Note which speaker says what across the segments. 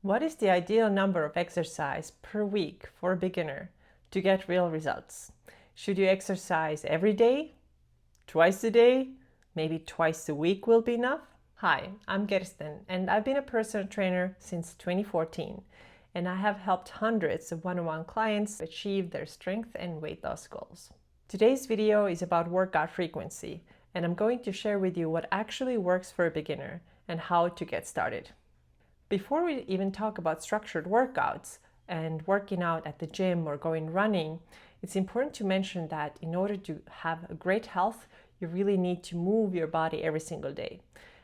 Speaker 1: What is the ideal number of exercise per week for a beginner to get real results? Should you exercise every day, twice a day, maybe twice a week will be enough? Hi, I'm Kirsten and I've been a personal trainer since 2014 and I have helped hundreds of one-on-one clients achieve their strength and weight loss goals. Today's video is about workout frequency and I'm going to share with you what actually works for a beginner and how to get started. Before we even talk about structured workouts and working out at the gym or going running, it's important to mention that in order to have a great health, you really need to move your body every single day.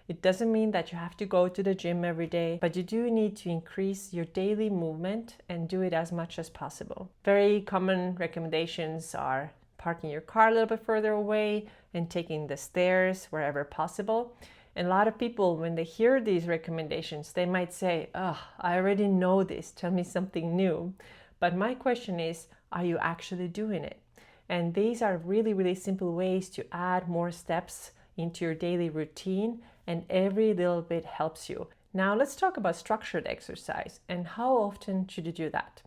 Speaker 1: It doesn't mean that you have to go to the gym every day, but you do need to increase your daily movement and do it as much as possible. Very common recommendations are parking your car a little bit further away and taking the stairs wherever possible. And a lot of people, when they hear these recommendations, they might say, oh, I already know this, tell me something new. But my question is, are you actually doing it? And these are really, really simple ways to add more steps into your daily routine, and every little bit helps you. Now let's talk about structured exercise and how often should you do that.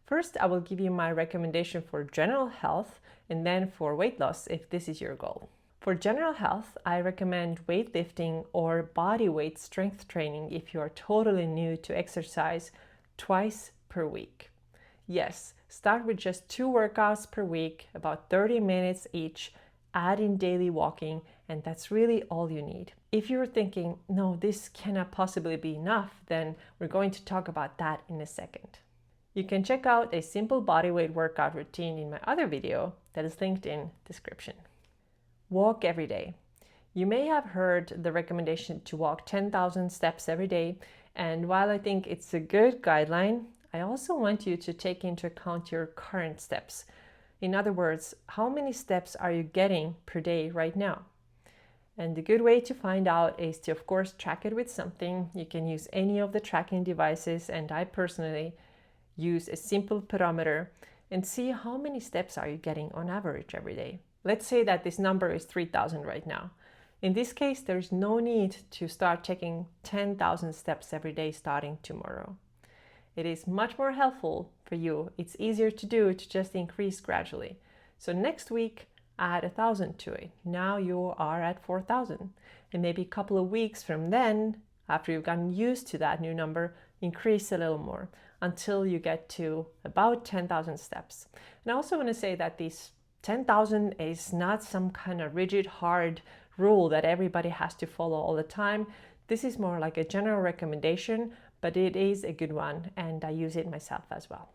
Speaker 1: First, I will give you my recommendation for general health and then for weight loss if this is your goal. For general health, I recommend weightlifting or body weight strength training if you are totally new to exercise twice per week. Yes, start with just 2 workouts per week, about 30 minutes each, add in daily walking, and that's really all you need. If you're thinking, no, this cannot possibly be enough, then we're going to talk about that in a second. You can check out a simple bodyweight workout routine in my other video that is linked in description. Walk every day. You may have heard the recommendation to walk 10,000 steps every day, and while I think it's a good guideline, I also want you to take into account your current steps. In other words, how many steps are you getting per day right now? And the good way to find out is to, of course, track it with something. You can use any of the tracking devices, and I personally use a simple pedometer and see how many steps are you getting on average every day. Let's say that this number is 3,000 right now. In this case, there's no need to start taking 10,000 steps every day starting tomorrow. It is much more helpful for you. It's easier to do to just increase gradually. So next week, add 1,000 to it. Now you are at 4,000. And maybe a couple of weeks from then, after you've gotten used to that new number, increase a little more until you get to about 10,000 steps. And I also want to say that these 10,000 is not some kind of rigid, hard rule that everybody has to follow all the time. This is more like a general recommendation, but it is a good one, and I use it myself as well.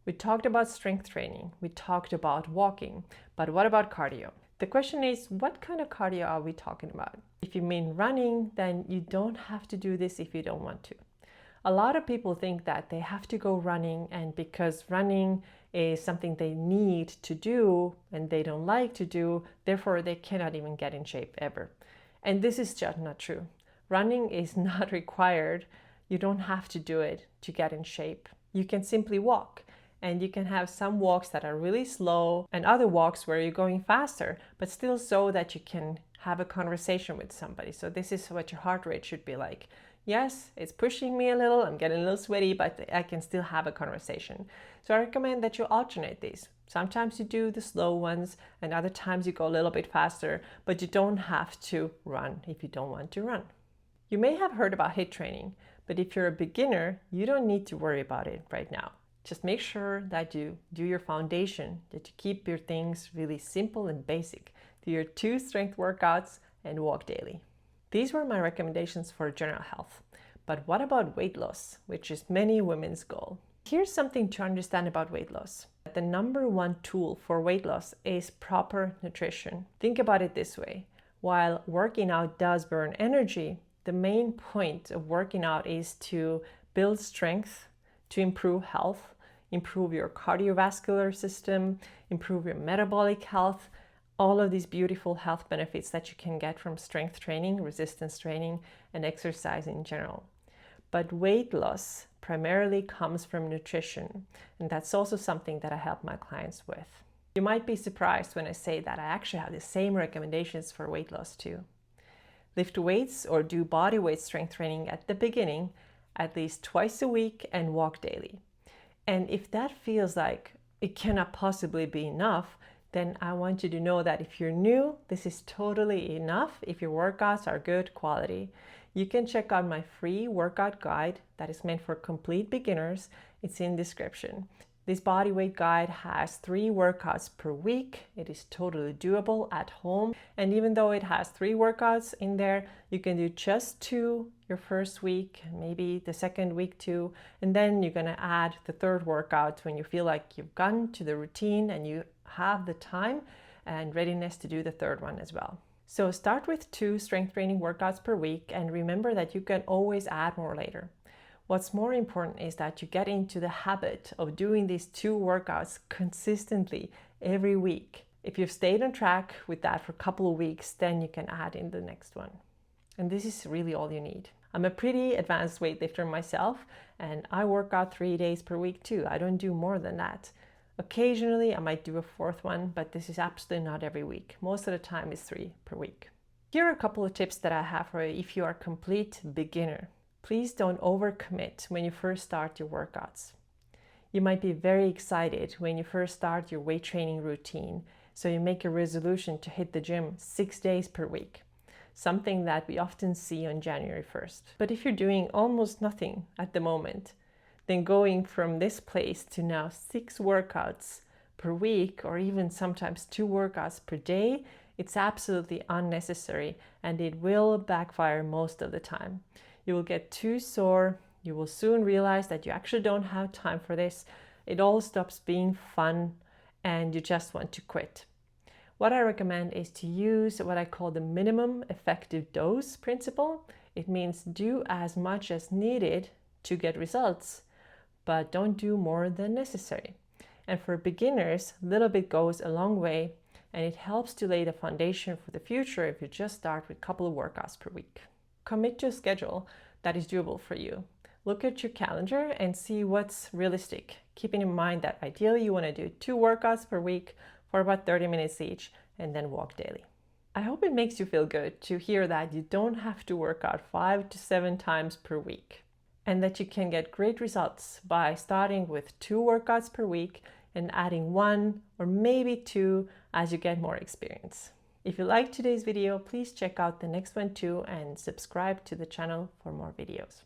Speaker 1: We talked about strength training, we talked about walking, but what about cardio? The question is, what kind of cardio are we talking about? If you mean running, then you don't have to do this if you don't want to. A lot of people think that they have to go running, and because running is something they need to do and they don't like to do, therefore they cannot even get in shape ever. And this is just not true. Running is not required. You don't have to do it to get in shape. You can simply walk, and you can have some walks that are really slow and other walks where you're going faster, but still so that you can have a conversation with somebody. So this is what your heart rate should be like. Yes, it's pushing me a little, I'm getting a little sweaty, but I can still have a conversation. So I recommend that you alternate these. Sometimes you do the slow ones and other times you go a little bit faster, but you don't have to run if you don't want to run. You may have heard about HIIT training, but if you're a beginner, you don't need to worry about it right now. Just make sure that you do your foundation, that you keep your things really simple and basic. Do your 2 strength workouts and walk daily. These were my recommendations for general health. But what about weight loss, which is many women's goal? Here's something to understand about weight loss. The number 1 tool for weight loss is proper nutrition. Think about it this way. While working out does burn energy, the main point of working out is to build strength, to improve health, improve your cardiovascular system, improve your metabolic health, all of these beautiful health benefits that you can get from strength training, resistance training, and exercise in general. But weight loss primarily comes from nutrition, and that's also something that I help my clients with. You might be surprised when I say that I actually have the same recommendations for weight loss too. Lift weights or do body weight strength training at the beginning at least twice a week and walk daily. And if that feels like it cannot possibly be enough, then I want you to know that if you're new, this is totally enough if your workouts are good quality. You can check out my free workout guide that is meant for complete beginners. It's in description. This body weight guide has 3 workouts per week. It is totally doable at home. And even though it has 3 workouts in there, you can do just 2 your first week, maybe the second week too. And then you're gonna add the 3rd workout when you feel like you've gotten to the routine and you have the time and readiness to do the 3rd one as well. So start with 2 strength training workouts per week, and remember that you can always add more later. What's more important is that you get into the habit of doing these 2 workouts consistently every week. If you've stayed on track with that for a couple of weeks, then you can add in the next one. And this is really all you need. I'm a pretty advanced weightlifter myself, and I work out 3 days per week too. I don't do more than that. Occasionally, I might do a 4th one, but this is absolutely not every week. Most of the time it's 3 per week. Here are a couple of tips that I have for you if you are a complete beginner. Please don't overcommit when you first start your workouts. You might be very excited when you first start your weight training routine, so you make a resolution to hit the gym 6 days per week, something that we often see on January 1st. But if you're doing almost nothing at the moment, then going from this place to now 6 workouts per week, or even sometimes 2 workouts per day, it's absolutely unnecessary and it will backfire most of the time. You will get too sore, you will soon realize that you actually don't have time for this, it all stops being fun, and you just want to quit. What I recommend is to use what I call the minimum effective dose principle. It means do as much as needed to get results, but don't do more than necessary. And for beginners, a little bit goes a long way, and it helps to lay the foundation for the future if you just start with a couple of workouts per week. Commit to a schedule that is doable for you. Look at your calendar and see what's realistic, keeping in mind that ideally you want to do 2 workouts per week for about 30 minutes each, and then walk daily. I hope it makes you feel good to hear that you don't have to work out 5 to 7 times per week, and that you can get great results by starting with 2 workouts per week and adding 1 or maybe 2 as you get more experience. If you liked today's video, please check out the next one too and subscribe to the channel for more videos.